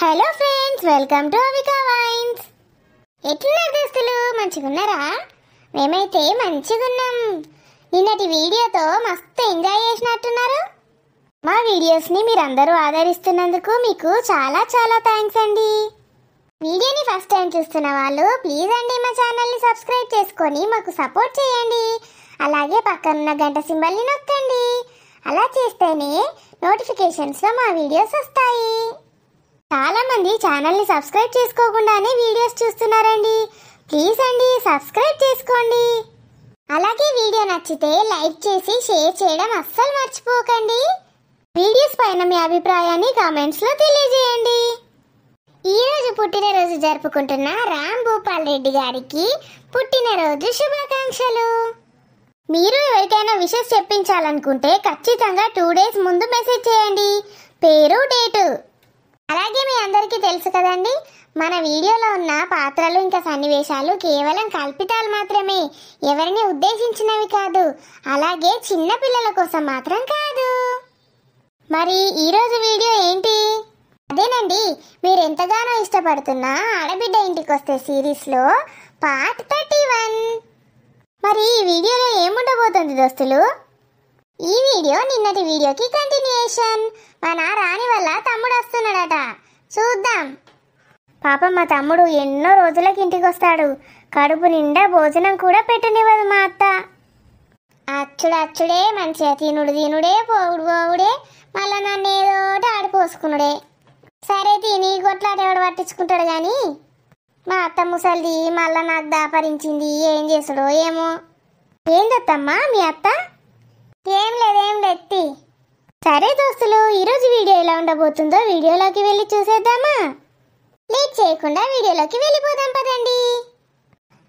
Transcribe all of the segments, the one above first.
Hello friends, welcome to Avika wines. ఎట్లున్నారు దోస్తులు? మంచిగున్నారా? మేమైతే మంచిగున్నాం. నిన్నటి వీడియోతో మస్తు ఎంజాయ్ చేసినట్టున్నారు. మా వీడియోస్ని మీరందరూ ఆదరిస్తున్నందుకు మీకు చాలా చాలా థ్యాంక్స్ అండి. వీడియోని ఫస్ట్ టైం చూస్తున్న వాళ్ళు ప్లీజ్ అండి మా ఛానల్ని సబ్స్క్రైబ్ చేసుకొని మాకు సపోర్ట్ చేయండి. అలాగే పక్కనున్న గంట సింబల్ని నొక్కండి. అలా చేస్తేనే నోటిఫికేషన్స్లో మా వీడియోస్ వస్తాయి. చాలా మంది ఛానల్ని సబ్స్క్రైబ్ చేసుకోకుండానే వీడియోస్ చూస్తున్నారండి. ప్లీజ్ అండి సబ్స్క్రైబ్ చేసుకోండి. అలాగే వీడియో నచ్చితే లైక్ చేసి షేర్ చేయడం అస్సలు మర్చిపోకండి. వీడియోస్ పైన మీ అభిప్రాయాన్ని కామెంట్స్లో తెలియజేయండి. ఈరోజు పుట్టినరోజు జరుపుకుంటున్న రామ్ భూపాల్ రెడ్డి గారికి పుట్టినరోజు శుభాకాంక్షలు. మీరు ఎవరికైనా విషెస్ చెప్పించాలనుకుంటే ఖచ్చితంగా 2 days ముందు మెసేజ్ చేయండి, పేరు డేటు. అలాగే మీ అందరికీ తెలుసు కదండి, మన వీడియోలో ఉన్న పాత్రలు ఇంకా సన్నివేశాలు కేవలం కల్పితాలు మాత్రమే, ఎవరిని ఉద్దేశించినవి కాదు. అలాగే చిన్న పిల్లల కోసం మాత్రం కాదు. మరి ఈరోజు వీడియో ఏంటి? అదేనండి, మీరు ఎంతగానో ఇష్టపడుతున్న ఆడబిడ్డ ఇంటికొస్తే సిరీస్లో పార్ట్ 31. మరి ఈ వీడియోలో ఏముండబోతుంది దోస్తులు? ఈ వీడియో నిన్నటి వీడియోకి కంటిన్యూయేషన్. మన రాణి వల్ల తమ్ముడు వస్తున్నాడట, చూద్దాం. పాపం మా తమ్ముడు ఎన్నో రోజులకి ఇంటికి వస్తాడు. కడుపు నిండా భోజనం కూడా పెట్టనివ్వదు మా అత్త. అచ్చుడే మంచిగా తినుడే పోవుడే, మళ్ళా నన్ను ఏదోటి ఆడిపోసుకునుడే. సరే తిని కొట్లాట ఎవడు పట్టించుకుంటాడు కానీ మా అత్త ముసలిది మళ్ళా నాకు దాపరించింది. ఏం చేసుడో ఏమో. ఏందత్తమ్మా మీ అత్త? ఏం లేదెత్తి. సరే దోస్తులు, ఈరోజు వీడియో ఎలా ఉండబోతుందో వీడియోలోకి వెళ్ళి చూసేద్దామా? లేట్ చేయకుండా వీడియోలోకి వెళ్ళిపోదాం పదండి.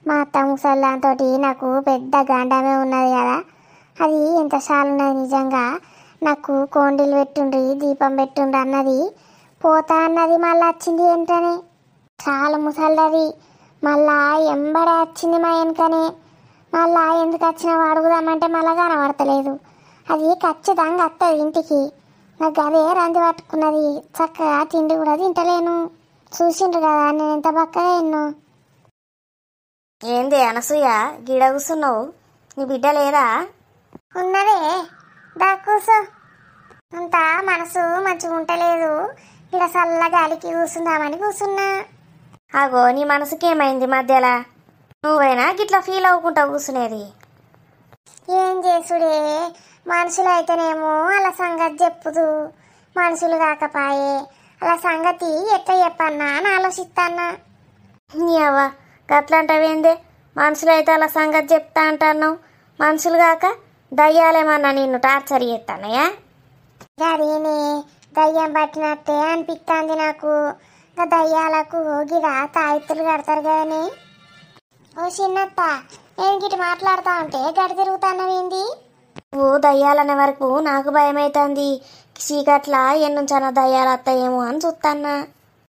మా అత్త ముసల్లాంతోటి నాకు పెద్ద గాండామే ఉన్నది కదా, అది ఎంత చాలున్నది నిజంగా. నాకు కోండీలు పెట్టుండ్రి, దీపం పెట్టుండ్రి అన్నది, పోతా అన్నది, మళ్ళీ వచ్చింది ఏంటనే. చాలా ముసలిది, మళ్ళా ఎంబడే వచ్చింది మా వెనుకనే. మళ్ళా ఎందుకు వచ్చినా అడుగుదామంటే మళ్ళా కనబడతలేదు. అది ఖచ్చితంగా వస్తుంది ఇంటికి. నాకు అదే రంది పట్టుకున్నది. చక్కగా తిండి కూడా తింటలేను. చూసిండ్రు కదా నేను ఎంత బక్కగా ఎన్నో. ఏంది అనసూయ గిడ కూసున్నావు? నీ బిడ్డ లేదా? ఉన్నదే, దా కూసో. అంత మనసు మంచిగా ఉంటలేదు, ఇక్కడ చల్ల గాలికి కూసుందామని కూసున్నా. అగో నీ మనసుకి ఏమైంది మధ్యలా? నువ్వైనా గిట్లా ఫీల్ అవ్వకుండా కూర్చునేది? ఏం చేసుడే, మనుషులు అయితేనేమో అలా సంగతి చెప్పుదు, మనుషులు కాకపాయే అలా సంగతి ఎట్లా చెప్పన్నా అని ఆలోచిస్తాన్నా. నీ అవ్వ గట్లంటావేందే? మనుషులు అయితే అలా సంగతి చెప్తా అంటున్నావు, మనుషులు కాక దయ్యాలేమన్నా నిన్ను టార్చర్ చేస్తానయా? అదేనే, దయ్యం పట్టినట్టే అనిపిస్తుంది నాకు. ఇంకా దయ్యాలకు గిడ తాయిత్తులు కడతారు కదనే. ఓ చిన్నత్త, నేను గిట్ట మాట్లాడుతా ఉంటే గడి తిరుగుతానవేంది? ఓ దయ్యాలనే వరకు నాకు భయం అవుతుంది. చీకట్లా ఎన్నుంచన్నా దయ్యాలు వస్తాయేమో అని చూస్తాన్నా.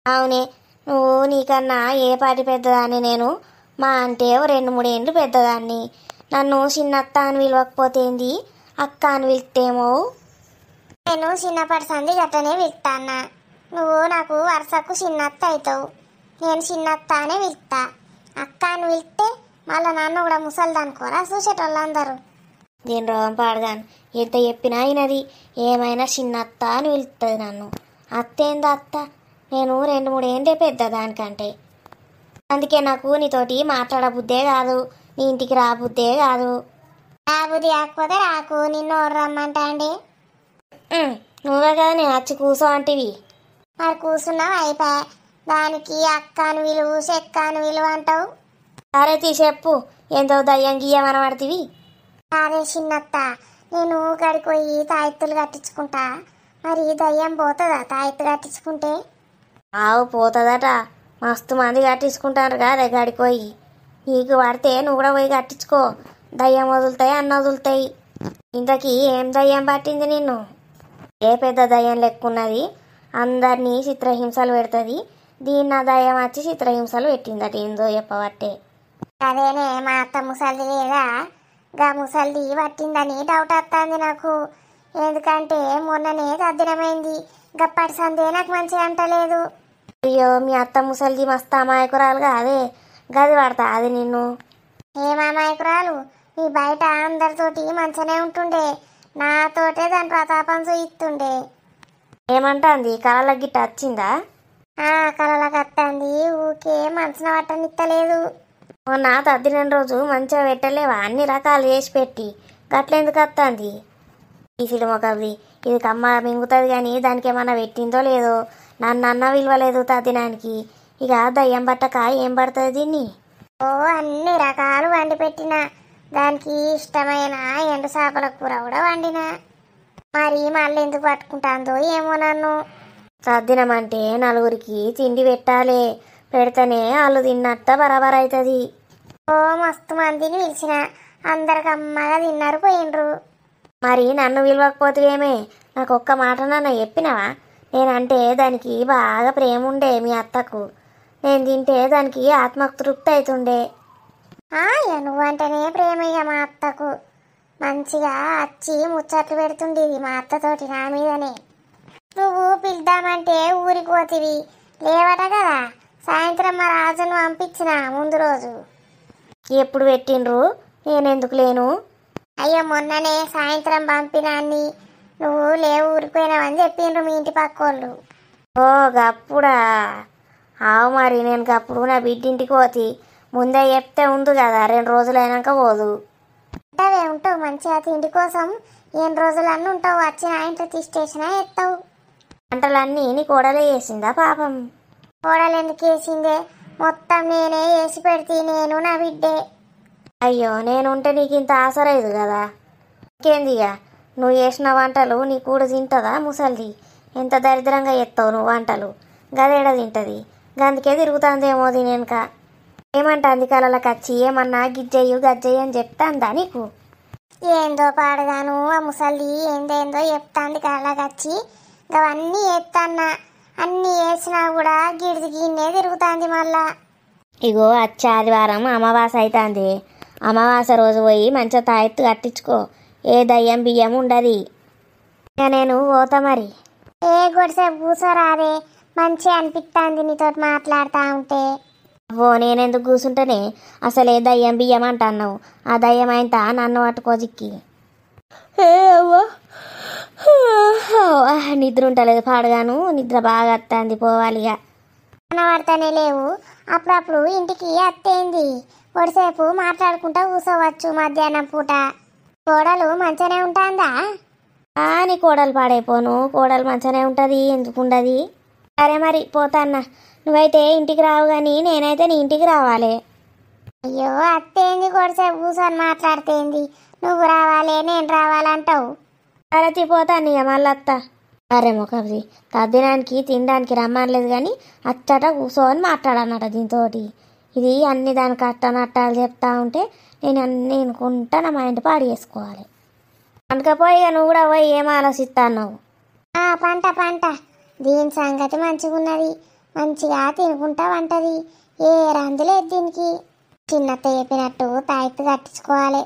అవునే, నువ్వు నీకన్నా ఏ పాటి పెద్దదాన్ని, నేను మా అంటే 2-3 ఏండ్లు పెద్దదాన్ని. నన్ను చిన్నత్త అని పిలవకపోతే ఏంది, అక్క అని పిలిస్తేమో. నేను చిన్నప్పటి సంది గట్టనే పిలుస్తాన్నా. నువ్వు నాకు వరుసకు చిన్నత్త అవుతావు. నేను చిన్నత్త అనే పిలుస్తా. అక్క అని పిలిస్తే మళ్ళీ నన్ను కూడా ముసలిదనుకోరా చూసేటోళ్ళందరూ. నేను రోగం పాడగాను, ఎంత చెప్పినా అయినది. ఏమైనా చిన్నత్త అని పిలుస్తుంది నన్ను. అత్త ఏందా అత్త? నేను 2-3 ఏండ్లే పెద్ద దానికంటే. అందుకే నాకు నీతోటి మాట్లాడబుద్దే కాదు, నీ ఇంటికి రాబుద్దే కాదు. రాబుద్ది కాకపోతే రాకు, నిన్ను రమ్మంటా అండి. నువ్వే కదా నేను వచ్చి కూసో అంటివి. మరి కూర్చున్నావు అయిపోయా, దానికి అక్క అని విలువ చెక్క అని విలువ అంటావు. సరే తీ చెప్పు, ఎంతో దయ్యం గీయమని పడుతుంది. అరే చిన్నత్త, నేను గడిపోయి తాయెత్తులు కట్టించుకుంటా. మరి దయ్యం పోతుందా తాయెత్తు కట్టించుకుంటే? ఆవు పోతుందట, మస్తు మంది కట్టించుకుంటారు కదా గడిపోయి. నీకు పడితే నువ్వు కూడా పోయి కట్టించుకో, దయ్యం వదులుతాయి అన్న వదులుతాయి. ఇంతకీ ఏం దయ్యం పట్టింది నిన్ను? ఏ పెద్ద దయ్యం లెక్కున్నది, అందరినీ చిత్రహింసలు పెడుతుంది. దీన్ని దయ్యం వచ్చి చిత్రహింసలు పెట్టిందట, ఏందో చెప్పబట్టే. అదేనే, మా అత్త ముసలిది లేదా, గా ముసలిది పట్టిందని డౌట్ వస్తుంది నాకు. ఎందుకంటే మొన్ననే తద్దినమైంది, గప్పటి సందే నాకు మంచిగా అంటలేదు. అయ్యో మీ అత్త ముసలిది మస్తు అమాయకురాలుగా అదే గది పడతా అది నిన్ను. ఏమామాయకురాలు, నీ బయట అందరితోటి మంచిగానే ఉంటుండే, నాతోటే దాని ప్రతాపం చూయిస్తుండే. ఏమంటాంది కళల గిట్ట వచ్చిందా? కలలకు వస్తుంది, ఊకే మనసున పట్టనిత్తలేదు. మొన్న తద్దిన రోజు మంచిగా పెట్టలేవా అన్ని రకాలు చేసి పెట్టి, గట్లెందుకు వస్తుంది? ఈసిడి మొకవి ఇది కమ్మ మింగుతుంది కానీ దానికి ఏమన్నా పెట్టిందో లేదో, నన్ను విలువలేదు తద్దినానికి. ఇక దయ్యం పట్టక ఏం పడుతుంది దీన్ని? అన్ని రకాలు వండి పెట్టిన, దానికి ఇష్టమైన ఎండు చేపల కూర కూడా వండిన. మరి మళ్ళీ ఎందుకు పట్టుకుంటాందో ఏమో నన్ను. తద్దినమంటే నలుగురికి తిండి పెట్టాలి, పెడితేనే వాళ్ళు తిన్నట్ట బరాబర్ అవుతుంది. మస్తు మందిని పిలిచిన, అందరికి అమ్మగా తిన్నారు పోయిండ్రు. మరి నన్ను విలువకపోతేవేమే? నాకు ఒక్క మాట నన్ను చెప్పినవా? నేనంటే దానికి బాగా ప్రేమ ఉండే మీ అత్తకు. నేను తింటే దానికి ఆత్మతృప్తి అవుతుండే. నువ్వంటేనే ప్రేమయ్య మా అత్తకు. మంచిగా వచ్చి ముచ్చట్లు పెడుతుండేది మా అత్తతోటి నా మీదనే. నువ్వు పిలుద్దామంటే ఊరికి పోతివి లేవట కదా. సాయంత్రం మా రాజును పంపించిన ముందు రోజు. ఎప్పుడు పెట్టిండ్రు? నేనెందుకు లేను? అయ్యో మొన్ననే సాయంత్రం పంపినాన్ని, నువ్వు లేవు ఊరిపోయినావని చెప్పిండ్రు మీ ఇంటి పక్కోళ్ళు. గప్పుడా? ఆవు మరి నేను గప్పుడు నా బిడ్డింటికి పోతి, ముందే చెప్తే ఉంది కదా, 2 రోజులైనాక పోదు. ఉంటావు మంచిగా తిండి కోసం, ఎన్ని రోజులన్నీ ఉంటావు, వచ్చిన ఇంట్లో తీసేసినా ఎత్తావు. వంటలన్నీ నీ కోడలే చేసిందా పాపం? కోడలు ఎందుకు వేసిందే, మొత్తం నేనే వేసి పెడితే, నేను నా బిడ్డే. అయ్యో నేనుంటే నీకు ఇంత ఆసలేదు కదా. ఇంకేందిగా నువ్వు చేసిన వంటలు నీ కూడా తింటుందా ముసలిది? ఎంత దరిద్రంగా చేస్తావు నువ్వు వంటలు, గదేడ తింటుంది? గందుకే తిరుగుతుందేమో దీనెనక. ఏమంటుంది కళలకు వచ్చి ఏమన్నా గిజ్జయ్యు గజ్జయ్య అని చెప్తాందా నీకు? ఏందో పాడగాను ఆ ముసలి ఏందేందో చెప్తాంది కళలకు వచ్చి. అవన్నీ చేస్తాన్నా, అన్నీ వేసినా కూడా గిడిది గిన్నే తిరుగుతుంది మళ్ళా. ఇగో వచ్చే ఆదివారం అమావాస అవుతుంది. అమావాస రోజు పోయి మంచిగా తాయెత్తు కట్టించుకో, ఏ దయ్యం బియ్యం ఉండదు. ఇక నేను పోతా మరి. గొడిసేపు కూర్చోరాదే, మంచిగా అనిపిస్తుంది నీతో మాట్లాడుతూ ఉంటే. నేనెందుకు కూర్చుంటేనే, అసలు ఏ దయ్యం బియ్యం అంటున్నావు? ఆ దయ్యం అయితా నన్ను పట్టుకోజిక్కి. నిద్ర ఉంటలేదు పాడగాను, నిద్ర బాగా వస్తుంది, పోవాలిగా. కనబడతానే లేవు, అప్పుడప్పుడు ఇంటికి అత్తేంది, కొడిసేపు మాట్లాడుకుంటా కూర్చోవచ్చు మధ్యాహ్నం పూట. కోడలు మంచిగానే ఉంటుందా? నీ కోడలు పాడైపోను, కోడలు మంచిగానే ఉంటుంది, ఎందుకు ఉండదు. సరే మరి పోతాన్నా, నువ్వైతే ఇంటికి రావు కానీ నేనైతే నీ ఇంటికి రావాలి. అయ్యో అత్తేంది, కొడిసేపు కూర్చొని మాట్లాడితేంది, నువ్వు రావాలి నేను రావాలంటావు. సరే పోతాను ఇక మళ్ళీ అత్త. సరే మొకది తద్దినానికి తినడానికి రమ్మనలేదు కానీ అచ్చట కూర్చోని మాట్లాడన్నట దీంతో. ఇది అన్ని దానికి అట్టనట్టాలు చెప్తా ఉంటే నేను అన్నీ అనుకుంటా నా మైండ్ పాడు చేసుకోవాలి. అందుకపోయి ఇక నువ్వు కూడా పోయి ఏం ఆలోచిస్తున్నావు? పంట దీని సంగతి మంచిగా ఉన్నది, మంచిగా తినుకుంటా వంటది, ఏ రందులేదు దీనికి. చిన్నత్త చెప్పినట్టు తాయెత్తు కట్టించుకోవాలి,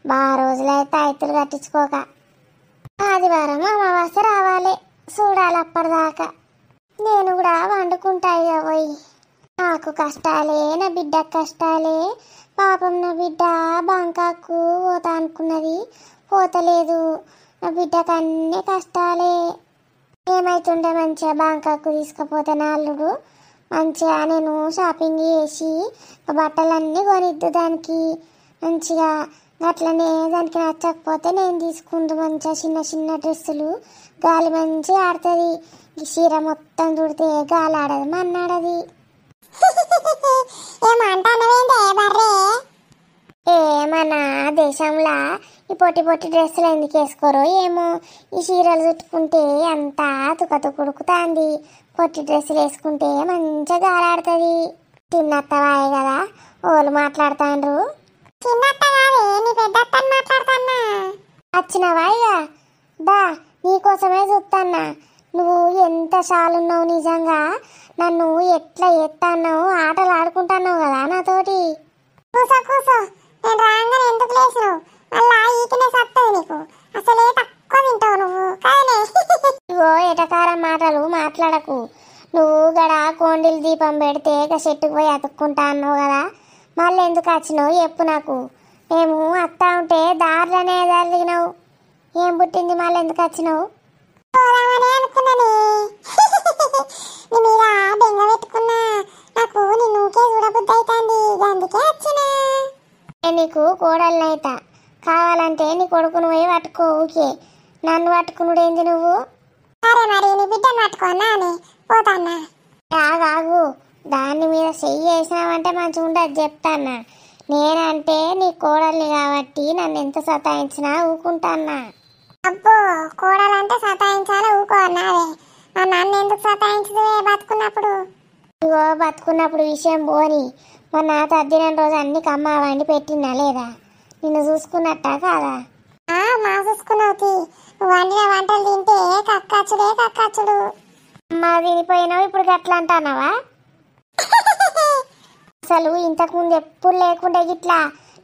బాగా రోజులైతే తాయెత్తులు కట్టించుకోక. ఆదివారం అమావాస్య రావాలి, చూడాలి అప్పటిదాకా. నేను కూడా వండుకుంటా ఇక పోయి. నాకు కష్టాలే, నా బిడ్డకు కష్టాలే. పాపం నా బిడ్డ బంకాకు పోతా అనుకున్నది, పోతలేదు. నా బిడ్డకు అన్నీ కష్టాలే. ఏమైతుండే మంచిగా బంకాకు తీసుకుపోతే నా అల్లుడు మంచిగా నేను షాపింగ్ చేసి బట్టలన్నీ కొనిద్దు దానికి మంచిగా. అట్లనే దానికి నచ్చకపోతే నేను తీసుకుందు మంచిగా చిన్న చిన్న డ్రెస్సులు, గాలి మంచిగా ఆడుతుంది. ఈ చీర మొత్తం చుడితే గాలి ఆడదు మన్నాడది. మన దేశంలో ఈ పొట్టి పొట్టి డ్రెస్సులు ఎందుకు వేసుకోరో ఏమో, ఈ చీరలు చుట్టుకుంటే అంతా తుకతుకుడుకుతాంది, పొట్టి డ్రెస్సులు వేసుకుంటే మంచిగా గాలాడుతుంది. చిన్నత్తవాయే కదా ఓళ్ళు మాట్లాడుతాండ్రు. వచ్చినవా ఇక దా, నీకోసమే చూస్తాన్నా. నువ్వు ఎంత చాలున్నావు నిజంగా, నన్ను ఎట్లా ఎత్తాన్నావు, ఆటలు ఆడుకుంటున్నావు కదా నాతోటి. కూసో కూసో, నేను రాగానే ఎందుకు లేచినావు? మళ్ళా ఈకనే సత్తది నీకు, అసలే తక్కువ తింటావు నువ్వు కానీ. ఇగో ఎటకారం మాటలు మాట్లాడకు, నువ్వు గడ కోండిల్ దీపం పెడితే ఇక చెట్టుకు పోయి అతుక్కుంటా అన్నావు కదా, మళ్ళీ ఎందుకు వచ్చినావు చెప్పు నాకు. మేము అత్తా ఉంటే దారిలోనే జరిగినావు, ఏం పుట్టింది మళ్ళీ ఎందుకు వచ్చినావు? అనుకున్నాను నీ మీద బెంగ పెట్టుకున్నా, నాకు నిన్ను ఊకే చూడబుద్ధి అవుతుంది, అందుకే వచ్చినా. నీకు కోడళ్ళనైతా, కావాలంటే నీ కొడుకును పోయి పట్టుకో, ఊకే నన్ను పట్టుకునుడేంది నువ్వు? సరే మరి నీ బిడ్డను పట్టుకోనా అని పోతాన్నా. ఆగు, దాని మీద చెయ్యి వేసినావంటే మంచిగా ఉండదు చెప్తాన్నా. నేనంటే నీ కోడల్ని కాబట్టి నన్ను ఎంత సతాయించినా ఊకుంటాన్నా. అబ్బో కోడలంటే సతాయించాలా ఊకోన్నావే, నన్ను ఎందుకు సతాయించదే బతుకున్నప్పుడు? ఇగో బతుకున్నప్పుడు విషయం పోని, మొన్న తద్దిన రోజు అన్ని కమ్మ వండి పెట్టినా లేదా, నిన్ను చూసుకున్నట్టా కాదా? మా చూసుకున్నావు, వండిన వంటలు తింటే కక్కచ్చుడు. అమ్మా తినిపోయినావు, ఇప్పుడు గట్లా అంటున్నావా? అసలు ఇంతకుముందు ఎప్పుడు లేకుండా గిట్లా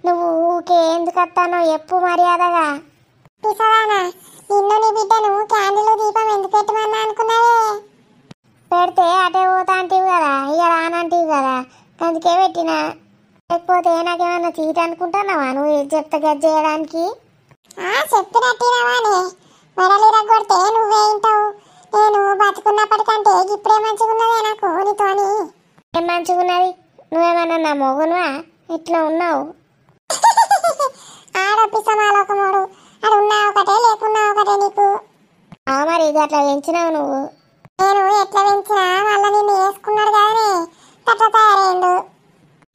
నువ్వు ఊకే ఎందుకు వస్తానో ఎప్పు మర్యాదగా. పిసవానా, నిన్ను నీ బిడ్డను క్యాండిల్ దీపం ఎందుకు పెట్టమన్నా అనుకున్నావే? పెడితే అటే పోతా అంటివి కదా, ఇక రానంటివి కదా, అందుకే పెట్టినా. లేకపోతే నాకేమన్నా చీట అనుకుంటున్నావా నువ్వు చెప్తే గజ్ చేయడానికి? చెప్పినట్టినావానే, మెడలు ఇరగొడితే నువ్వే ఇంటావు. నేను బతుకున్నప్పటికంటే ఇప్పుడే మంచిగున్నదే నాకు నీతోని. ఏం మంచిగున్నది? నువ్వేమన్నా నా మొగునువా ఇట్లా ఉన్నావు? ఆడపిసమాలోకమోడు, అది ఉన్నా ఒకటే లేకున్నా ఒకటే నీకు. మరి ఇది అట్లా పెంచినావు నువ్వు. నేను ఎట్లా పెంచినా మళ్ళీ నిన్ను వేసుకున్నాడు కదనే, అట్లా తయారైండు.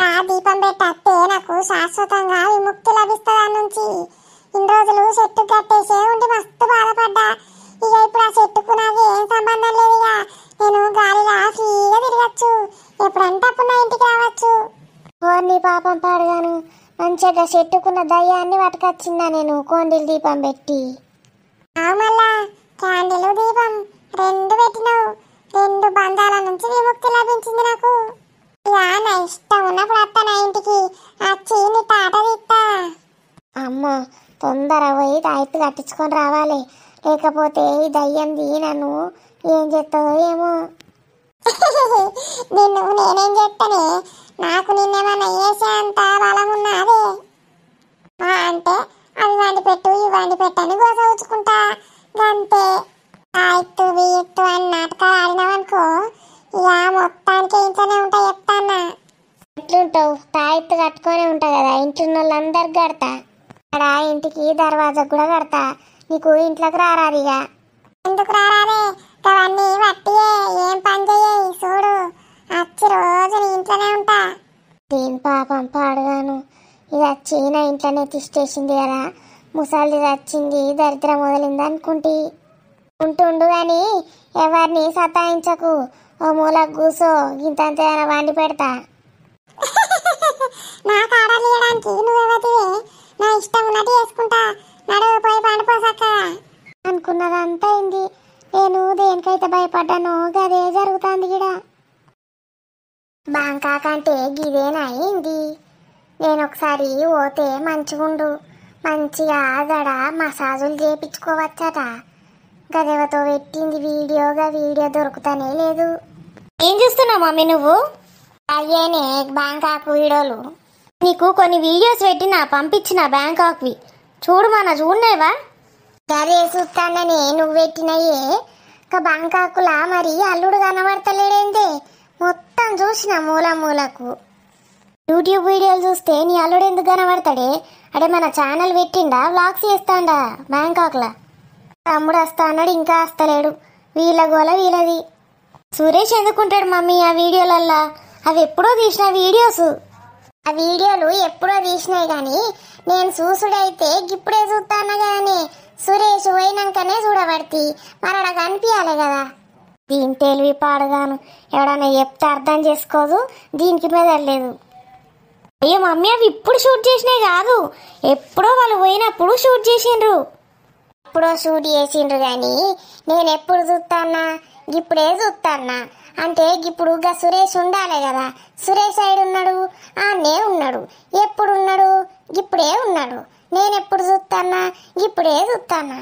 ఆ దీపం పెట్టే నాకు శాశ్వతంగా విముక్తి లభిస్తుంది ఆ నుంచి. ఇన్ని రోజులు చెట్టు కట్టేసే ఉండి మస్తు బాధపడ్డా. ఇక ఇప్పుడు ఆ చెట్టుకు నాకు ఏం సంబంధం లేదు. ఇక నేను గాలిలో ఫ్రీగా తిరగచ్చు, ఎప్పుడంటే అప్పుడు నా ఇంటికి రావచ్చు. నీ పాపం పాడుగాను, మంచిగా చెట్టుకున్న దయ్యాన్ని పట్టుకొచ్చిందా నేను కోండిల్ దీపం పెట్టి. మళ్ళా క్యాండిల్ దీపం రెండు పెట్టినావు, రెండు బంధాల నుంచి విముక్తి లభించింది నాకు. ఇక నా ఇష్టం ఉన్నప్పుడు అత్త నా ఇంటికి వచ్చి నీ తాట తీస్తా. అమ్మో తొందర పోయి తాయిత్తు కట్టించుకొని రావాలి, లేకపోతే ఈ దయ్యంది నన్ను ఏం చేస్తుందో ఏమో. నిన్ను నేనేం చేస్తానే, నాకు నిన్నేమన్నా వేసే అంత బలం ఉన్నదే. అంటే అవి వండి పెట్టు ఇవి వండి పెట్టని గోస ఉంచుకుంటా అంతే. తాయిత్తు వీత్తు అని నాటకాలు ఆడినావనుకో, ఇక మొత్తానికి ఇంట్లోనే ఉంటా చెప్తాన్నా. ఎట్లుంటావు? తాయిత్తు కట్టుకొని ఉంటా కదా, ఇంట్లో వాళ్ళందరికి కడతా. అక్కడ ఇంటికి దర్వాజా కూడా కడతా, నీకు ఇంట్లోకి రారాదు. ఇక ఎందుకు రారాదే, అవన్నీ వట్టియే, ఏం పని చెయ్యి చూడు, వచ్చి రోజు నీ ఇంట్లోనే ఉంటా. దీని పాపం పాడుగాను, ఇది వచ్చి నా ఇంట్లోనే తిష్టేసింది కదా, ముసలిది వచ్చింది దరిద్రం మొదలింది అనుకుంటే. ఉంటుండు కానీ ఎవరిని సతాయించకు, ఓ మూలకు కూసో, ఇంతంత వండి పెడతా. నాకు ఆడలు ఇవ్వడానికి నువ్వెవతివే, నా ఇష్టం ఉన్నట్టు చేసుకుంటా, నడువు పోయి పండిపోసాక. అనుకున్నదంతా అయింది, నేను దేనికైతే భయపడ్డానో గదే జరుగుతుంది గిడ. బాంకాకంటే గిదేనా అయింది. నేను ఒకసారి పోతే మంచిగుండు, మంచిగా గడ మసాజులు చేయించుకోవచ్చట. గదేవతో పెట్టింది వీడియో దొరుకుతానే లేదు. ఏం చూస్తున్నావు మమ్మీ నువ్వు? అయ్యేనే బ్యాంకాక్ వీడియోలు. నీకు కొన్ని వీడియోస్ పెట్టినా పంపించిన బ్యాంకాక్వి, చూడు మన చూడనేవా? గదే చూస్తాననే నువ్వు పెట్టినయే. ఇక బ్యాంకాకులా మరి అల్లుడు కనబడతలేడేందే, మొత్తం చూసిన మూలకు. యూట్యూబ్ వీడియోలు చూస్తే నీ అల్లుడు ఎందుకు కనబడతాడే? అడే మన ఛానల్ పెట్టిండా, వ్లాగ్స్ చేస్తాడా బ్యాంకాక్లా? తమ్ముడు వస్తా అన్నాడు, ఇంకా వస్తలేడు. వీళ్ళ గోల వీళ్ళది. సురేష్ ఎందుకుంటాడు మమ్మీ ఆ వీడియోలల్లా? అవి ఎప్పుడో తీసిన వీడియోస్. ఆ వీడియోలు ఎప్పుడో తీసినాయి కానీ నేను చూసుడైతే ఇప్పుడే చూస్తాను కానీ సురేష్ పోయినాకనే చూడబడితే మరి అక్కడ కనిపించాలి కదా. దీని తెలివి పాడుగాను, ఎవడన్నా చెప్తే అర్థం చేసుకోదు, దీనికి మీద లేదు. అయ్యో మమ్మీ అవి ఇప్పుడు షూట్ చేసినాయి కాదు, ఎప్పుడో వాళ్ళు పోయినప్పుడు షూట్ చేసిండ్రు. ఎప్పుడో షూట్ చేసిండ్రు కానీ నేను ఎప్పుడు చూస్తానా, ఇప్పుడే చూస్తానా. అంటే ఇప్పుడు గా సురేష్ ఉండాలి కదా, సురేష్ సైడ్ ఉన్నాడు, ఆనే ఉన్నాడు. ఎప్పుడు ఉన్నాడు? ఇప్పుడే ఉన్నాడు. నేను ఎప్పుడు చూస్తానా, ఇప్పుడే చూస్తానా.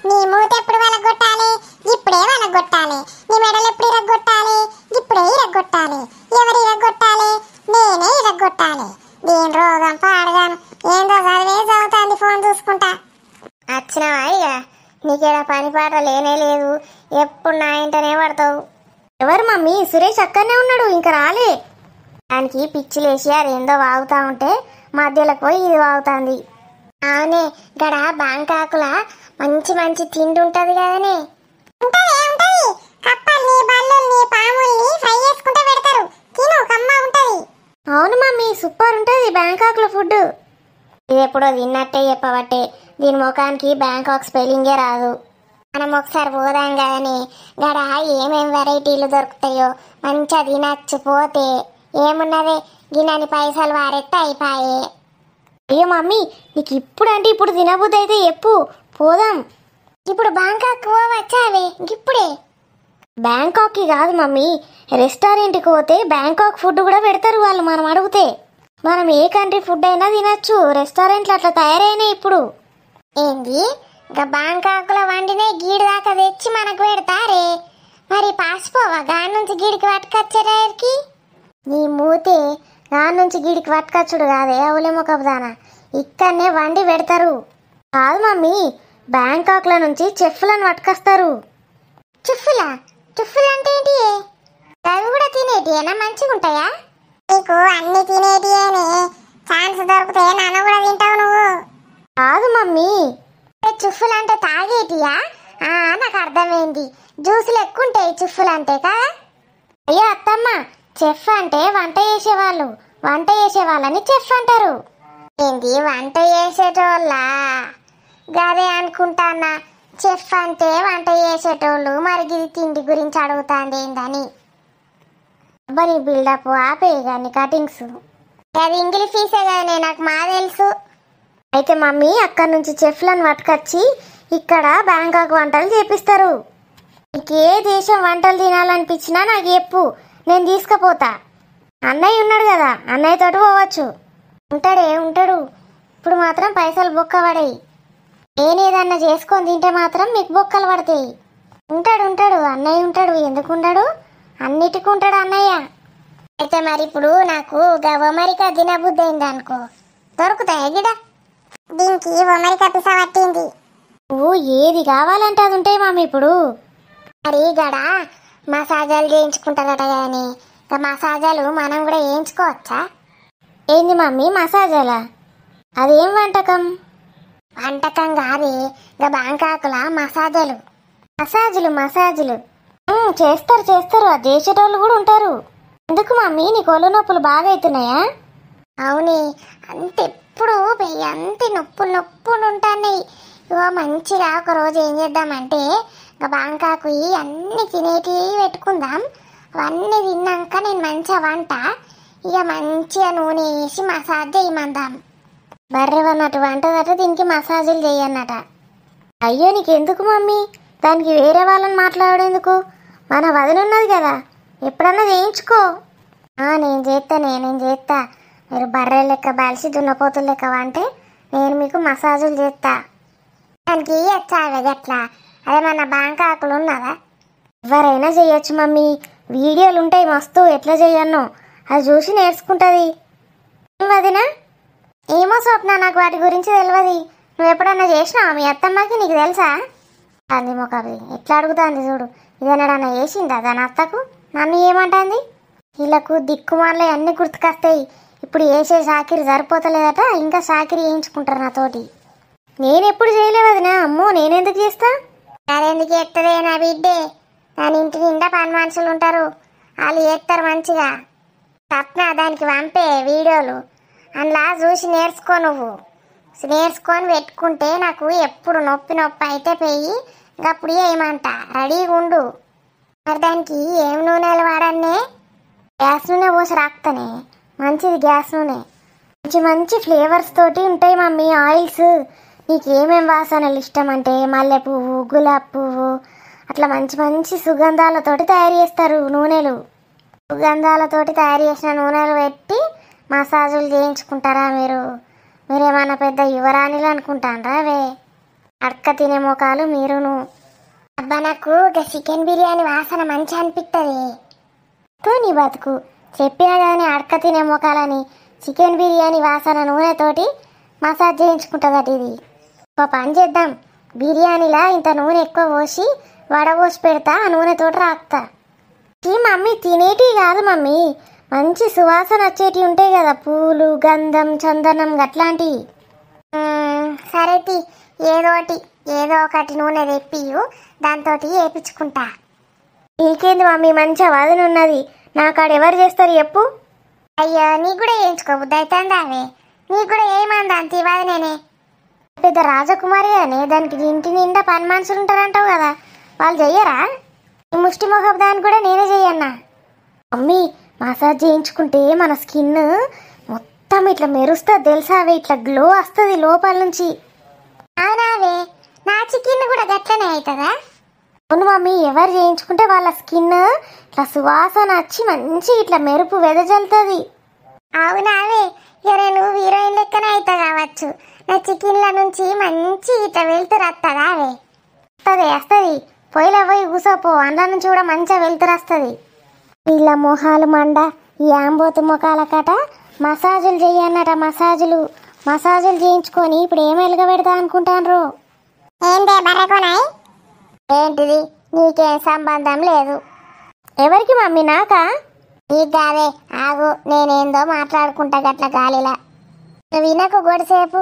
నీ మూత ఎప్పుడు వలగొట్టాలి, ఇప్పుడే వలగొట్టాలి. నీ మెడలు ఎప్పుడు ఇరగొట్టాలి, ఇప్పుడే ఇరగొట్టాలి. ఎవరు ఇరగొట్టాలి? నేనే ఇరగొట్టాలి. దీని రోగం పాడగాను ఏందో చదివే చదువుతాంది ఫోన్ చూసుకుంటా. వచ్చినవా ఇక? నీకేడ పని పాట లేనే లేదు, ఎప్పుడు నా ఇంటనే పడతావు. ఎవరు మమ్మీ? సురేష్ అక్కడనే ఉన్నాడు, ఇంకా రాలే. దానికి పిచ్చిలేసి అదేందో వాగుతా ఉంటే మధ్యలోకి పోయి ఇది వాగుతాంది. అవునే, గడ బ్యాంకాకుల మంచి మంచి తిండి ఉంటది కదనే. కప్పల్ని బల్లుల్ని పాముల్ని ఫ్రై చేసుకుంటే పెడతారు, తిను కమ్మ ఉంటది. అవును మమ్మీ, సూపర్ ఉంటుంది బ్యాంకాక్లో ఫుడ్. ఇది ఎప్పుడో తిన్నట్టే చెప్పబట్టే దీని ముఖానికి బ్యాంకాక్ స్పెల్లింగే రాదు. మనం ఒకసారి పోదాం కదనే, గడ ఏమేం వెరైటీలు దొరుకుతాయో మంచిగా తినచ్చు. పోతే ఏమున్నదే, గిన్నెని పైసలు వారెత్తే అయిపోయే. అయ్యో మమ్మీ, నీకు ఇప్పుడు అంటే ఇప్పుడు తినబుద్ధి అయితే చెప్పు, పోదాం. ఇప్పుడు బ్యాంకాక్ పోవచ్చావే ఇప్పుడే? బ్యాంకాక్కి కాదు మమ్మీ, రెస్టారెంట్కి పోతే బ్యాంకాక్ ఫుడ్ కూడా పెడతారు వాళ్ళు. మనం అడిగితే మనం ఏ కంట్రీ ఫుడ్ అయినా తినచ్చు. రెస్టారెంట్లు అట్లా తయారైనాయి ఇప్పుడు. ఏంది, ఇంకా బ్యాంకాకులో వండినే గీడి దాకా తెచ్చి మనకు పెడతారే? మరి పాసిపోవా గాడి నుంచి గీడికి పట్టుకొచ్చేరారికి? నీ మూతే దాని నుంచి గీడికి పట్టుకొచ్చుడు కాదే అవులేమో కబుదానా, ఇక్కడనే వండి పెడతారు. కాదు మమ్మీ, బ్యాంకాక్ల నుంచి చెఫ్లను పట్టుకొస్తారు. చుఫ్ఫులా? చుఫ్ఫులు అంటే ఏంటి? అవి కూడా తినేటియేనా? మంచిగా ఉంటాయా? నీకు అన్ని తినేటియేనే, ఛాన్స్ దొరికితే నన్ను కూడా తింటావు నువ్వు. కాదు మమ్మీ, చుఫ్ఫులు అంటే తాగేటియా? నాకు అర్థమైంది, జ్యూసులు ఎక్కువ ఉంటాయి చుఫ్ఫులు అంటే కదా. అయ్యో అత్తమ్మ, చెఫ్ అంటే వంట చేసేవాళ్ళు, వంట చేసేవాళ్ళని చెఫ్ అంటారు. ఏంది, వంట చేసేటోళ్ళ? గదే అనుకుంటానా, చెఫ్ అంటే వంట చేసేటోళ్ళు. మరి ఇది తిండి గురించి అడుగుతాంది ఏందని. అబ్బని బిల్డప్ ఆపే కానీ కటింగ్స్. అది ఇంగ్లీష్ ఫీసే కదనే, నాకు మా తెలుసు. అయితే మమ్మీ అక్కడి నుంచి చెఫ్లను పట్టుకొచ్చి ఇక్కడ బ్యాంకాక్ వంటలు చేపిస్తారు. నీకు ఏ దేశం వంటలు తినాలనిపించినా నాకు చెప్పు, నేను తీసుకుపోతా. అన్నయ్య ఉన్నాడు కదా, అన్నయ్య తోటి పోవచ్చు. ఉంటాడు. ఇప్పుడు మాత్రం పైసలు బొక్క పడాయి. నేను ఏదన్నా చేసుకొని తింటే మాత్రం మీకు బొక్కలు పడతాయి. ఉంటాడు అన్నయ్య ఉంటాడు. ఎందుకు ఉండడు? అన్నిటికీ ఉంటాడు అన్నయ్య. అయితే మరి ఇప్పుడు నాకు ఒమరికా తినబుద్ధి అయింది అనుకో, దొరుకుతాయి గిడ? దీనికి ఒమరికా పిస పట్టింది. నువ్వు ఏది కావాలంటే అది ఉంటాయి మమ్మీ. ఇప్పుడు మరి గడ మసాజాలు చేయించుకుంటారట కానీ, మసాజాలు మనం కూడా చేయించుకోవచ్చా? ఏంది మమ్మీ మసాజాలా? అదేం వంటకం? వంటకం కాదే, బ్యాంకాకుల మసాజాలు. మసాజులు చేస్తారు. అది చేసేటోళ్ళు కూడా ఉంటారు. ఎందుకు మమ్మీ, నీ ఒళ్ళు నొప్పులు బాగా అవుతున్నాయా? అవునే, ఎప్పుడు అంతే నొప్పులు ఉంటాయి. ఇగో మంచిగా ఒక రోజు ఏం చేద్దామంటే, బ్యాంకాకు అన్ని తినేటివి పెట్టుకుందాం. అవన్నీ తిన్నాక నేను మంచిగా వంట, ఇక మంచిగా నూనె వేసి మసాజ్ చేయమందాం. బర్రెవన్నట్టు వంటదట, దీనికి మసాజులు చేయన్నట. అయ్యో నీకెందుకు మమ్మీ, దానికి వేరే వాళ్ళని మాట్లాడేందుకు? మన వదినున్నది కదా, ఎప్పుడన్నా చేయించుకో. నేను చేస్తా. మీరు బర్రె లెక్క బాల్సి దున్నపోతులు లెక్క అంటే నేను మీకు మసాజులు చేస్తా. దానికి ఇయ్యచ్చావే గట్లా? అదే మన బ్యాంకాకులు ఉన్నదా? ఎవరైనా చెయ్యొచ్చు మమ్మీ, వీడియోలు ఉంటాయి మస్తు ఎట్లా చెయ్యన్నో, అది చూసి నేర్చుకుంటుంది. వదినా? ఏమో స్వప్న, నాకు వాటి గురించి తెలియదు. నువ్వు ఎప్పుడన్నా చేసినావా మీ అత్తమ్మకి? నీకు తెలుసా? అంది మొక్కవి ఎట్లా అడుగుతుంది చూడు. ఇదనడన్నా వేసిందా దాని అత్తకు? నన్ను ఏమంటుంది? వీళ్ళకు దిక్కుమాలే అన్నీ గుర్తుకొస్తాయి. ఇప్పుడు వేసే సాకిరి సరిపోతలేదట, ఇంకా సాకిరి వేయించుకుంటారు నాతోటి. నేనెప్పుడు చేయలేవదినా. అమ్మో, నేనెందుకు చేస్తా? అదెందుకు ఎత్తదే నా బిడ్డే, దాని ఇంటి నిండా పని మనుషులు ఉంటారు, వాళ్ళు చేస్తారు మంచిగా. తప్పన దానికి పంపే వీడియోలు, అందులో చూసి నేర్చుకో. నువ్వు నేర్చుకొని పెట్టుకుంటే నాకు ఎప్పుడు నొప్పి అయితే పోయి అప్పుడు ఏమంట రెడీగా ఉండు. మరి దానికి ఏం నూనెలు వాడన్నే? గ్యాస్ నూనె పోసి రాక్తానే, మంచిది గ్యాస్ నూనె. మంచి ఫ్లేవర్స్ తోటి ఉంటాయి మమ్మీ ఆయిల్స్. నీకు ఏమేం వాసనలు ఇష్టం అంటే మల్లె పువ్వు, గులాబీ పువ్వు, అట్లా మంచి సుగంధాలతోటి తయారు చేస్తారు నూనెలు. సుగంధాలతోటి తయారు చేసిన నూనెలు పెట్టి మసాజులు చేయించుకుంటారా మీరు? మీరేమన్నా పెద్ద యువరాణిలు అనుకుంటారా అవే? అడక తినే ముఖాలు మీరును. అబ్బా నాకు ఒక చికెన్ బిర్యానీ వాసన మంచి అనిపిస్తుంది. నీ బతుకు చెప్పినా కానీ అడక తినే ముఖాలని చికెన్ బిర్యానీ వాసన నూనెతోటి మసాజ్ చేయించుకుంటుందట. ఇది ఒక పని చేద్దాం, బిర్యానీలా ఇంత నూనె ఎక్కువ పోసి వడపోసి పెడతా, ఆ నూనెతోటి రాస్తా. ఈ మమ్మీ తినేటివి కాదు మమ్మీ, మంచి సువాసన వచ్చేటివి ఉంటాయి కదా, పూలు, గంధం, చందనం అట్లాంటివి. సరే ఏదో ఒకటి నూనె తెప్పియు, దాంతో వేయించుకుంటా. నీకేంది మమ్మీ, మంచిగా వదిన ఉన్నది, నాకాడ ఎవరు చేస్తారు చెప్పు. అయ్యో నీకు కూడా వేయించుకోబుద్ది అవుతుంది. అవే నీకు కూడా ఏమంది అంత వదినేనే, పెద్ద రాజకుమారి అనే, దానికి ఇంటి నిండా పని మనుషులు ఉంటారంటావు కదా, వాళ్ళు చెయ్యరా? ఈ ముష్టి మొహబ్ దాన్ని కూడా నేనే చెయ్యన్నా. మమ్మీ మసాజ్ చేయించుకుంటే మన స్కిన్ మొత్తం ఇట్లా మెరుస్తుంది తెలుసా, అవి ఇట్లా గ్లో వస్తుంది లోపల నుంచి. అవునావే, నా చికెన్ కూడా గట్లనే అవుతుందా? అవును మమ్మీ, ఎవరు చేయించుకుంటే వాళ్ళ స్కిన్ ఇట్లా సువాసన వచ్చి మంచి ఇట్లా మెరుపు వెదజల్లుతుంది. అవునావే, ఇక నేను హీరోయిన్ లెక్కనే అవుతా కావచ్చు. నా చికెన్ల నుంచి మంచి ఇట్లా వెళ్తురు వస్తుందా? అవే వస్తుంది, పొయ్యిలో పోయి కూసోపో, అందులో నుంచి కూడా మంచిగా వెళ్తురు వస్తుంది. వీళ్ళ మొహాలు మండ, ఈ ఆంబోతు మొఖాల కట మసాజులు చెయ్యన్నట. మసాజులు చేయించుకొని ఇప్పుడు ఏం ఎలుగ పెడతా అనుకుంటాను. ఏంటే బర్రకోనాయ్, ఏంటిది? నీకేం సంబంధం లేదు. ఎవరికి మమ్మీ, నాకా? నీకు కాదే, ఆగు, నేనేందో మాట్లాడుకుంటా గట్ల గాలిలా. వినకు గొడిసేపు.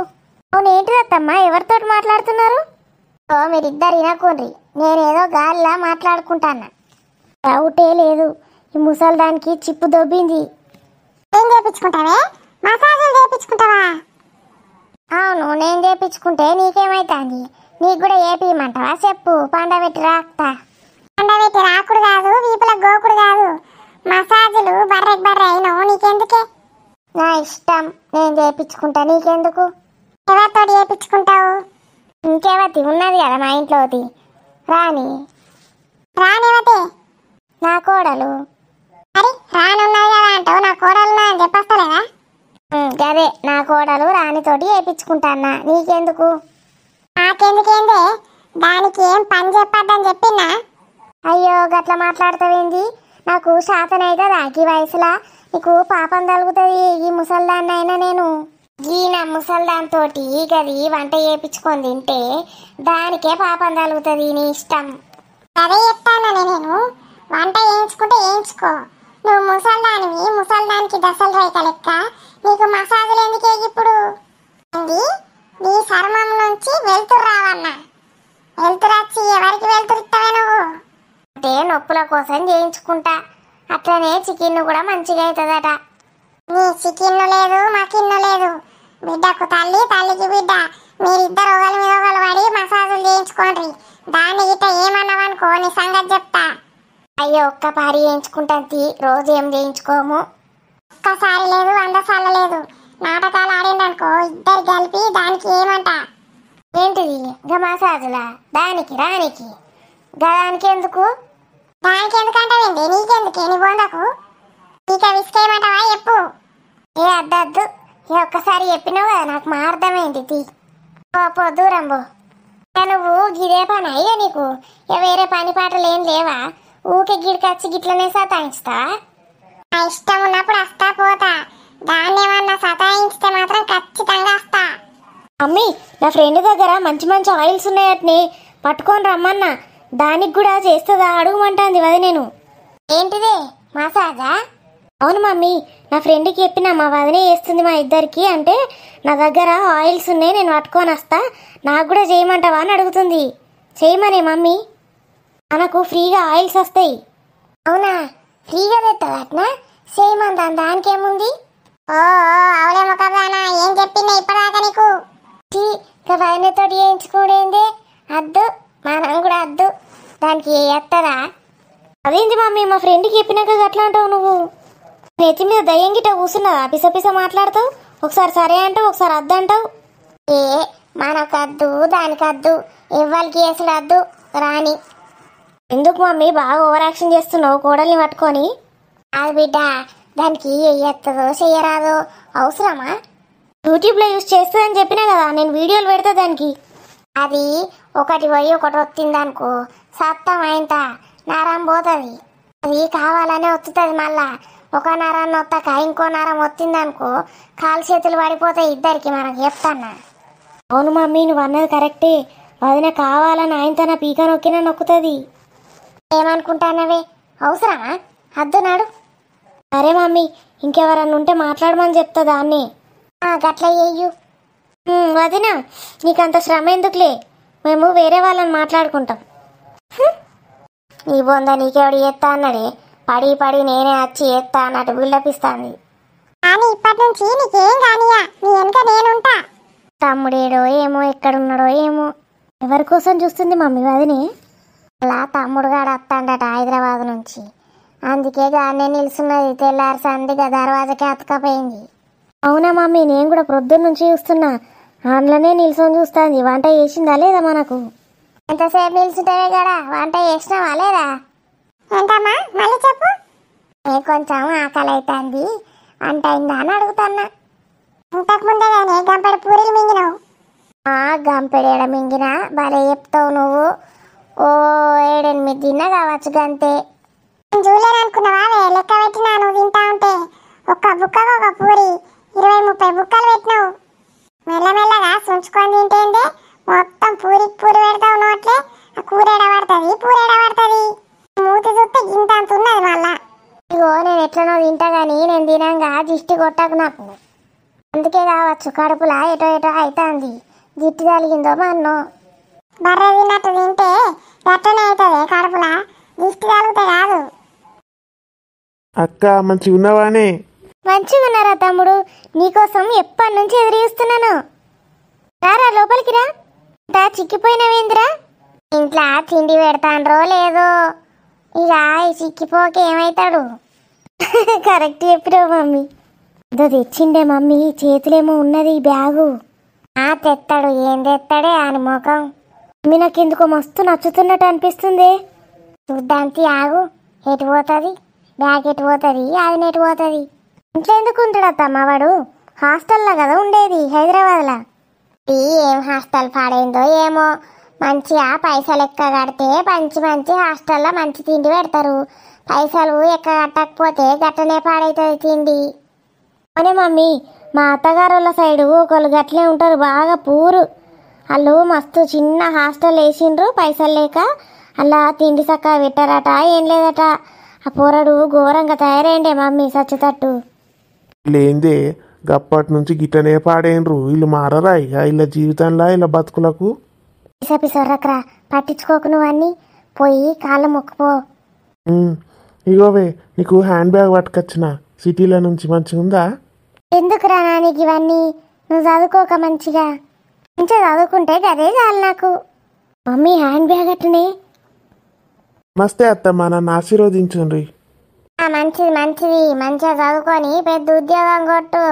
అవునేంటిది అత్తమ్మా, ఎవరితోటి మాట్లాడుతున్నారు? ఓ మీరిద్దరు వినకుండ్రి, నేనేదో గాలిలా మాట్లాడుకుంటానా. డౌటే లేదు, ఈ ముసల్దానికి చిప్పు దొబ్బింది. ఏం చేయించుకుంటావే? మసాజులు చేయించుకుంటావా? అవును, నేను చేయించుకుంటే నీకేమైతుంది? నీకు కూడా ఏపీయమంటావా చెప్పు, పండబెట్టి రాక్తా. పండబెట్టి రాకుడు కాదు, వీపుల గోకుడు కాదు, మసాజులు బర్రెకి అయినా నీకెందుకే? నా ఇష్టం, నేను చేయించుకుంటా, నీకెందుకు? ఎవరితో చేయించుకుంటావు? ఇంకెవతి ఉన్నది కదా మా ఇంట్లోది, రానివతే నా కోడలు. అరే రానున్నది కదా అంటావు, నా కోడలు అని చెప్పేస్తలేదా? అదే నా కోడలు రాణితోటి వేయించుకుంటానా, నీకెందుకు? నాకెందుకేందే, దానికి ఏం పని చెప్పద్దని చెప్పినా. అయ్యో గట్ల మాట్లాడుతావేంది, నాకు శాతనైతే దాకి వయసులా నీకు పాపం తలుగుతుంది. ఈ ముసల్దాన్ని అయినా నేను ఈయన ముసల్దాంతో గది వంట చేయించుకొని తింటే దానికే పాపం తలుగుతుంది. నీ ఇష్టం. అదే చెప్తాను నేను, వంట చేయించుకుంటే చేయించుకో, నువ్వు ముసల్దానివి, ముసల్దానికి దశల రేఖ లెక్క, నీకు మసాజులు ఎందుకే ఇప్పుడు? నీ చర్మం నుంచి వెళ్తురు రావన్నా, వెళ్తురు వచ్చి ఎవరికి వెళ్తురు ఇస్తావే నువ్వు? అంటే నొప్పుల కోసం చేయించుకుంటా, అట్లనే చికెన్ కూడా మంచిగా అవుతుందట. నీ చికెన్ లేదు మాకిన్ను లేదు, బిడ్డకు తల్లి, తల్లికి బిడ్డ, మీరిద్దరు ఒకరి మీద ఒకరు పడి మసాజులు చేయించుకోండి. దాన్ని గిట్ట ఏమన్నావనుకో నీ సంగతి చెప్తా. అయ్యో ఒక్క పారి చేయించుకుంటాంది, రోజు ఏం చేయించుకోము. ఒక్కసారి లేదు 100 సార్లు లేదు, నాటకాలు ఆడిందనుకో ఇద్దరు కలిపి దానికి ఏమంట? ఏంటిది గా మసాజులా? దానికి రానికి దానికి ఎందుకు? దానికి ఎందుకంటావేంటి? నీకెందుకే నీ బొందకు? నీక విసుకేయమంటావా చెప్పు. ఏ అద్దద్దు, ఏ ఒక్కసారి చెప్పినావు కదా, నాకు మా అర్థమైంది. పో దూరం పో. నువ్వు గిదే పని అయ్యా నీకు, ఇక వేరే పని పాటలు ఏం లేవా? ఊకే గిడికొచ్చి గిట్లనే సతాయిస్తా. నా ఇష్టం ఉన్నప్పుడు వస్తా పోతా, దాన్ని ఏమన్నా సతాయించితే మాత్రం ఖచ్చితంగా వస్తా. అమ్మీ నా ఫ్రెండ్ దగ్గర మంచి మంచి ఆయిల్స్ ఉన్నాయట్ని, పట్టుకొని రమ్మన్నా, దానికి కూడా చేస్తుందా అడుగుమంటాంది వది. నేను ఏంటిదే మసాజా? అవును మమ్మీ, నా ఫ్రెండ్కి చెప్పిన మా వదినే చేస్తుంది మా ఇద్దరికి అంటే, నా దగ్గర ఆయిల్స్ ఉన్నాయి నేను పట్టుకొని వస్తా, నాకు కూడా చేయమంటావా అని అడుగుతుంది. చేయమనే మమ్మీ, మనకు ఫ్రీగా ఆయిల్స్ వస్తాయి. అవునా, ఫ్రీగా తెస్తుందట్నా? చేయమందా, దానికేముంది? ఓ అవులేమో కదా, ఏం చెప్పిందా ఇప్పటిదాకా నీకు? వదినతో చేయించుకోడేంది? అద్దు, మనం కూడా అద్దు, దానికి ఎత్తదా? అదేంటి మమ్మీ, మా ఫ్రెండ్కి చెప్పినాక అట్లా అంటావు నువ్వు? నెత్తి మీద దయ్యం గిట్ట కూర్చున్నదా పిస మాట్లాడతావు? ఒకసారి సరే అంటావు, ఒకసారి అద్దు అంటావు. ఏ మనకద్దు దానికద్దు, ఇవ్వాలకి వేసుడు అద్దు రాని. ఎందుకు మమ్మీ బాగా ఓవర్ యాక్షన్ చేస్తున్నావు కోడల్ని పట్టుకొని? అది బిడ్డ, దానికి ఎత్తదో చెయ్యరాదో అవసరమా? యూట్యూబ్లో యూజ్ చేస్తుందని చెప్పినా కదా, నేను వీడియోలు పెడతా దానికి. అది ఒకటి పోయి ఒకటి వస్తుందనుకో సత్తం అయింత నరం పోతుంది. అది కావాలనే వస్తుంది. మళ్ళా ఒక నరాన్ని వస్తాక ఇంకో నరం వచ్చిందనుకో కాలు చేతులు పడిపోతాయి ఇద్దరికి. మనకు చెప్తాన్నా. అవును మమ్మీ, నువ్వు అన్నది కరెక్టే. వదిన కావాలని ఆయనతో నా పీక నొక్కినా నొక్కుతుంది. ఏమనుకుంటానవే, అవసరమా? అద్దు నాడు. సరే మమ్మీ, ఇంకెవరన్నా ఉంటే మాట్లాడమని చెప్తా దాన్ని. గట్ల చెయ్యు. వదిన, నీకంత శ్రమ ఎందుకులే, మేము వేరే వాళ్ళని మాట్లాడుకుంటాం. నీ బొంద నీకెవడు చేస్తా అన్నాడే, పడి పడి నేనే వచ్చి చేస్తా అన్నట్టు బిల్డపిస్తాంది. కానీ ఇప్పటి నుంచి నీకేం కానియా, నీ వెనక నేనుంటా. తమ్ముడేడో ఏమో, ఎక్కడున్నాడో ఏమో. ఎవరి కోసం చూస్తుంది మమ్మీ వదినే? అలా తమ్ముడు గాడు వస్తాడట హైదరాబాద్ నుంచి. అందుకే గానే నిలుస్తున్నది. తెల్లారి సందిగా దర్వాజకే అతకపోయింది. అవునా మమ్మీ, నేను కూడా ప్రొద్దున్న నుంచి చూస్తున్నా. అందులోనే నిల్చొని చూస్తుంది. వంట చేసిందా లేదా మనకు? ఎంతసేపు నిలుచుంటావే గడా, వంట చేసినావా లేదా? ఏంటమ్మా మళ్ళీ చెప్పు. కొంచెం ఆకలి అవుతుంది, వంట అయిందా అని అడుగుతున్నా. ఇంతకు ముందే కానీ గంపెడు పూరీలు మింగినావు. గంపెడేడ మింగినా, భలే చెప్తావు నువ్వు. ఓ 7-8 తిన్నా కావచ్చు గంతే. చూడలేను అనుకున్నావా? లెక్క పెట్టినా నువ్వు తింటా ఉంటే. ఒక్క బుక్కకు ఒక పూరి 20-30 బుక్కలు పెట్టినావు. మెల్లమెల్లగా సుంచుకొని తింటేందే మొత్తం పూరికి పూరి పెడతావు నోట్లే. కూర ఎడబడుతుంది, పూర ఎడబడుతుంది. మూతి చూస్తే గింత అంత ఉన్నది మళ్ళా. ఇగో నేను ఎట్లనో తింటా కానీ నేను తినంగా దిష్టి కొట్టకు నాకు. అందుకే కావచ్చు కడుపులా ఎటో ఎటో అవుతుంది. జిట్టు తగిలిందో మా అన్నో. బర్రె తిన్నట్టు తింటే గట్టనే అవుతుంది కడుపులా, దిష్టి తగిలితే కాదు. అక్క మంచిగా ఉన్నావానే? మంచిగా ఉన్నారా తమ్ముడు? నీకోసం ఎప్పటి నుంచి ఎదురు చూస్తున్నాను. రారా లోపలికి రా. చిక్కిపోయినవేందిరా? ఇంట్లో తిండి పెడతాండ్రో లేదో. ఇక చిక్కిపోక ఏమవుతాడు? కరెక్ట్ చెప్పినావు మమ్మీ. ఏదో తెచ్చిండే మమ్మీ, చేతులేమో ఉన్నది ఈ బ్యాగు. తెస్తాడు. ఏం తెస్తాడే అని ముఖం. మమ్మీ నాకు ఎందుకో మస్తు నచ్చుతున్నట్టు అనిపిస్తుంది. చూడ్డానికి ఆగు. ఎటు పోతుంది బ్యాగ్? ఎటు పోతుంది? అది ఎటు పోతుంది? ఇంట్లో ఎందుకు ఉంటాడు అత్తమ్మ వాడు? హాస్టల్లో కదా ఉండేది హైదరాబాద్లో. ఏం హాస్టల్ పాడైందో ఏమో. మంచిగా పైసలు ఎక్క కడితే మంచి మంచి హాస్టల్లో మంచి తిండి పెడతారు. పైసలు ఎక్క కట్టకపోతే గట్టనే పాడైతుంది తిండి. అనే మమ్మీ, మా అత్తగారు వాళ్ళ సైడు ఒకళ్ళు గట్లే ఉంటారు, బాగా పూరు. వాళ్ళు మస్తు చిన్న హాస్టల్ వేసిండ్రు పైసలు లేక. అలా తిండి చక్కగా పెట్టారట, ఏం లేదట. ఆ పోరడు ఘోరంగా తయారైండే మమ్మీ సచ్చేటట్టు. లేందే గప్పటి నుంచి గిట్టనే పాడేండ్రు. వీళ్ళు మారరా ఇక ఇలా జీవితంలో ఇలా బతుకులకు? పిసపిసరకరా, పట్టించుకోకు నువ్వన్నీ. పోయి కాళ్ళు మొక్కుపో. ఇగోవే నీకు హ్యాండ్ బ్యాగ్ పట్టుకొచ్చిన సిటీలో నుంచి. మంచిగా ఉందా? ఎందుకురా నానికి ఇవన్నీ? నువ్వు చదువుకోక మంచిగా చదువుకుంటే గదే చాలు నాకు. మమ్మీ హ్యాండ్ బ్యాగ్ అట్లనే. మస్తే అత్తమ్మ, నన్ను ఆశీర్వదించుండ్రి. మంచిది మంచిది, మంచిగా చదువుకొని పెద్ద ఉద్యోగం కొట్టు.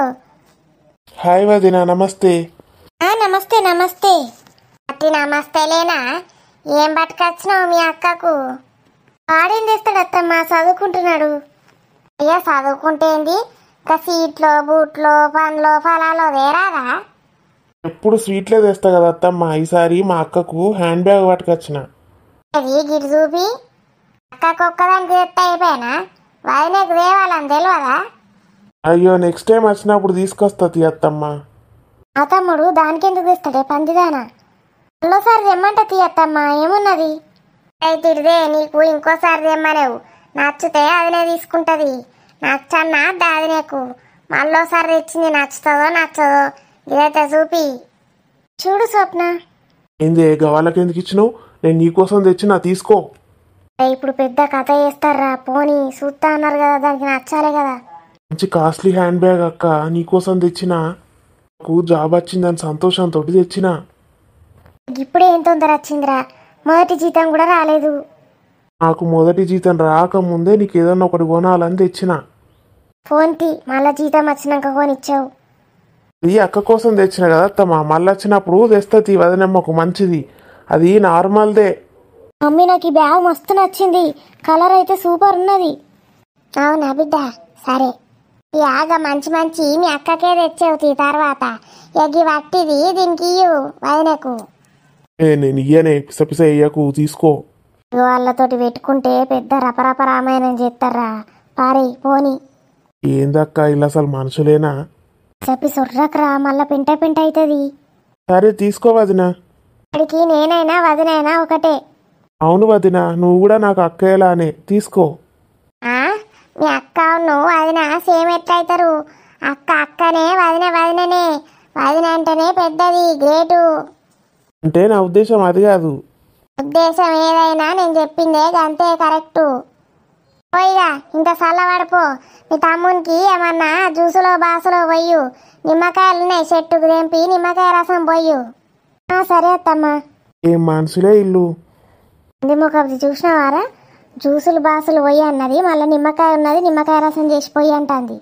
హాయ్ వదినా, నమస్తే. నమస్తే నమస్తే. అట్టి నమస్తేలేనా? ఏం పట్టుకొచ్చినావు మీ అక్కకు? వాడేం చేస్తాడు అత్తమ్మ, చదువుకుంటున్నాడు. అయ్యా చదువుకుంటేంది? ఇంకా సీట్లో బూట్లో పండ్లో ఫలాలో వేరాదా? ఎప్పుడు స్వీట్లే తెస్తా కదా అత్తమ్మ. ఈసారి మా అక్కకు హ్యాండ్ బ్యాగ్ పట్టుకొచ్చిన. అది గిరి చూపి అక్కకు ఒక్కదానికి తెస్తే అయిపోయినా వదినకు దేవాలని తెలియదా? అయ్యో, నెక్స్ట్ టైం వచ్చినప్పుడు తీసుకొస్తుంది అత్తమ్మ. ఆ తమ్ముడు దానికెందుకు తెస్తాడే పందిదానా? మళ్ళోసారి తెమ్మంట తీయత్తమ్మ, ఏమున్నది? అయితే నీకు ఇంకోసారి తెమ్మనేవు. నచ్చితే అదినే తీసుకుంటది. నచ్చన్నా అది నీకు మళ్ళోసారి తెచ్చింది నచ్చుతుందో నచ్చదో ఇదైతే చూపి. చూడు స్వప్న. ఏందే గవాళ్ళకి ఎందుకు ఇచ్చినావు? నేను నీకోసం తెచ్చినా, తీసుకో. ఇప్పుడు పెద్ద కథ చేస్తారా? పోనీ చూస్తా అన్నారు కదా, దానికి నచ్చాలి కదా. మంచి కాస్ట్లీ హ్యాండ్ బ్యాగ్ అక్క, నీకోసం తెచ్చినా. నాకు జాబ్ వచ్చిందని సంతోషంతో తెచ్చినా. ఇప్పుడే ఏం తొందర వచ్చిందిరా? మొదటి జీతం కూడా రాలేదు. నాకు మొదటి జీతం రాకముందే నీకు ఏదన్నా ఒకటి కొనాలని తెచ్చిన. ఫోన్ తీ, మళ్ళా జీతం వచ్చినాక కొనిచ్చావు. ఇది అక్క కోసం తెచ్చిన కదా అత్తమ్మ. మళ్ళీ వచ్చినప్పుడు తెస్తుంది వదినమ్మకు మంచిది. అది నార్మల్దే. మమ్మీ నాకు ఈ బ్యాగ్ మస్తు నచ్చింది. కలర్ అయితే సూపర్ ఉన్నది. అవునా బిడ్డ? సరే ఈ ఆగ మంచి మంచి మీ అక్కకే తెచ్చేవుతి. తర్వాత ఎగి వట్టిది దీనికి వదినకు. నేను ఇయ్యనే పిసపిస ఇయ్యకు తీసుకో. వాళ్ళతోటి పెట్టుకుంటే పెద్ద రపరప రామాయణం చేస్తారా పారి పోని. ఏందక్క ఇలా అసలు మనుషులేనా? చెప్పి సొర్రకరా మళ్ళా పెంట పెంట అవుతుంది. సరే తీసుకో వదినా. వాడికి నేనైనా వదినైనా ఒకటే. అవును వదినా, నువ్వు కూడా నాకు అక్కయ్యలానే తీసుకో. మీ అక్క నువ్వు వదిన సేమ్ ఎట్లయితారు? అక్క అక్కనే, వదిన వదిననే. వదిన అంటేనే పెద్దది, గ్రేటు. అంటే నా ఉద్దేశం అది కాదు. ఉద్దేశం ఏదైనా నేను చెప్పిందే అంతే కరెక్టు. పోయిగా ఇంత చల్లబడిపో. మీ తమ్మునికి ఏమన్నా జ్యూసులో బాసులో పోయు. నిమ్మకాయలున్నాయి చెట్టుకు తెంపి నిమ్మకాయ రసం పోయు. సరే అత్తమ్మా. ఏం మనుషులే ఇల్లు. ఇందుముఖి చూసినవారా? జ్యూసులు బాసులు పోయి అన్నది, మళ్ళీ నిమ్మకాయ ఉన్నది నిమ్మకాయ రసం చేసి పోయి అంటుంది.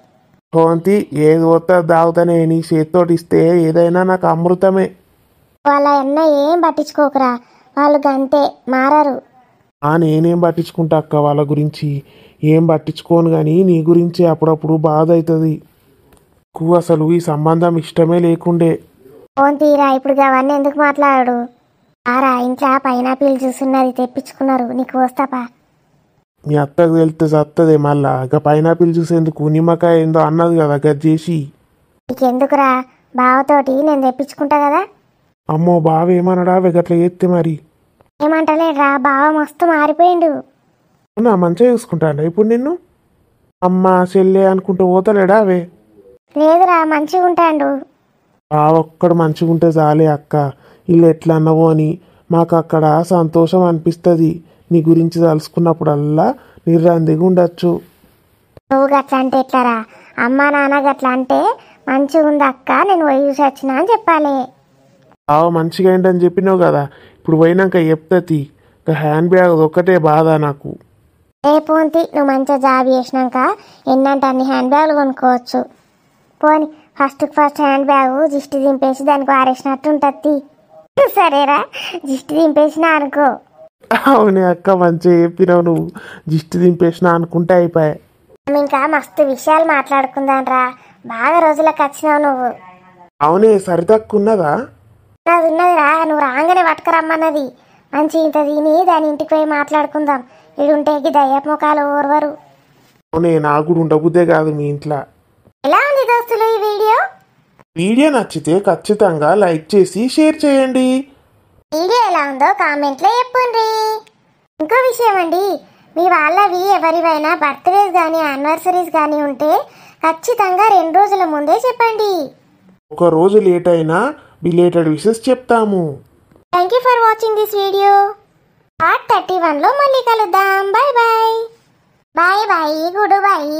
భవంతి ఏది పోతా దాగుతానే నీ చేతితోటి ఇస్తే ఏదైనా నాకు అమృతమే. వాళ్ళ అన్న ఏం పట్టించుకోకురా, వాళ్ళు గంతే మారరు. నేనేం పట్టించుకుంటా అక్క వాళ్ళ గురించి? ఏం పట్టించుకోను కానీ నీ గురించి అప్పుడప్పుడు బాధ అవుతుంది. అసలు ఈ సంబంధం ఇష్టమే లేకుండే. ఫోన్ తీరా, ఇప్పుడు అవన్నీ ఎందుకు మాట్లాడు? ఆరా ఇంట్లో పైనాపిల్ చూస్తున్నది తెప్పించుకున్నారు, నీకు వస్తాపా. మీ అత్తకు వెళ్తే చస్తుంది మళ్ళా. ఇక పైనాపిల్ చూసేందుకు నిమ్మకాయ ఏందో అన్నది కదా గది చేసి. నీకెందుకురా, బావతోటి నేను తెప్పించుకుంటా కదా. అమ్మో బావ ఏమన్నాడా గట్ల చేస్తే? మరి ఏమంటలేడ్రా, బావ మస్తు మారిపోయిండు. నా మంచిగా చూసుకుంటాడా ఇప్పుడు నిన్ను? అమ్మ చెల్లె అనుకుంటూ పోతలేడా అవే? లేదురా, మంచిగా ఉంటాడు. బావ ఒక్కడు మంచిగా ఉంటే చాలే అక్క. ఇల్లు ఎట్లా అన్నవో అని మాకు అక్కడ సంతోషం అనిపిస్తుంది. నీ గురించి తలుసుకున్నప్పుడల్లా నిర్రందిగా ఉండొచ్చు. నువ్వు గట్లా అంటే ఎట్లారా? అమ్మా నాన్న గట్లా అంటే మంచిగా ఉంది అక్క, నేను పోయి చూసి వచ్చినా అని చెప్పాలి. బావ మంచిగా ఏంటని చెప్పినావు కదా, ఇప్పుడు పోయినాక చెప్తుంది. ఇక హ్యాండ్ బ్యాగ్ ఒక్కటే బాధ నాకు. పోంతి, నువ్వు మంచిగా జాబ్ చేసినాక ఎన్నంటే అన్ని హ్యాండ్ బ్యాగులు కొనుక్కోవచ్చు. పోని ఫస్ట్ హ్యాండ్ బ్యాగు దిష్టి దింపేసి దానికి ఆరేసినట్టు ఉంటుంది. సరేరా, దిష్టి దింపేసినా అనుకో. అవునే అక్క, మంచిగా చెప్పినావు నువ్వు. దిష్టి దింపేసినా అనుకుంటే అయిపోయాయి. ఇంకా మస్తు విషయాలు మాట్లాడుకుందాం రా, బాగా రోజులకు వచ్చినావు నువ్వు. అవునే సరితక్కున్నదా? అది ఉన్నదిరా, నువ్వు రాగానే పట్టుకురమ్మన్నది. మంచి ఇంత తిని దాని ఇంటికి పోయి మాట్లాడుకుందాం. ఇడుంటే దయ్యపు ముఖాలు ఓర్వరు. అవునే నాకు కూడా ఉండబుద్దే కాదు మీ ఇంట్లో. ఎలా ఉంది దోస్తులు ఈ వీడియో? వీడియో నచ్చితే ఖచ్చితంగా లైక్ చేసి షేర్ చేయండి. వీడియో ఎలా ఉందో కామెంట్లో చెప్పండి. ఇంకో విషయం అండి, మీ వాళ్ళవి ఎవరివైనా బర్త్డేస్ కానీ యానివర్సరీస్ కానీ ఉంటే ఖచ్చితంగా 2 రోజుల ముందే చెప్పండి. ఒక రోజు లేట్ అయినా బిలేటెడ్ విషెస్ చెప్తాము. Thank you for watching this video. Part 31లో మళ్ళీ కలుద్దాం. Bye bye. Bye bye, good bye.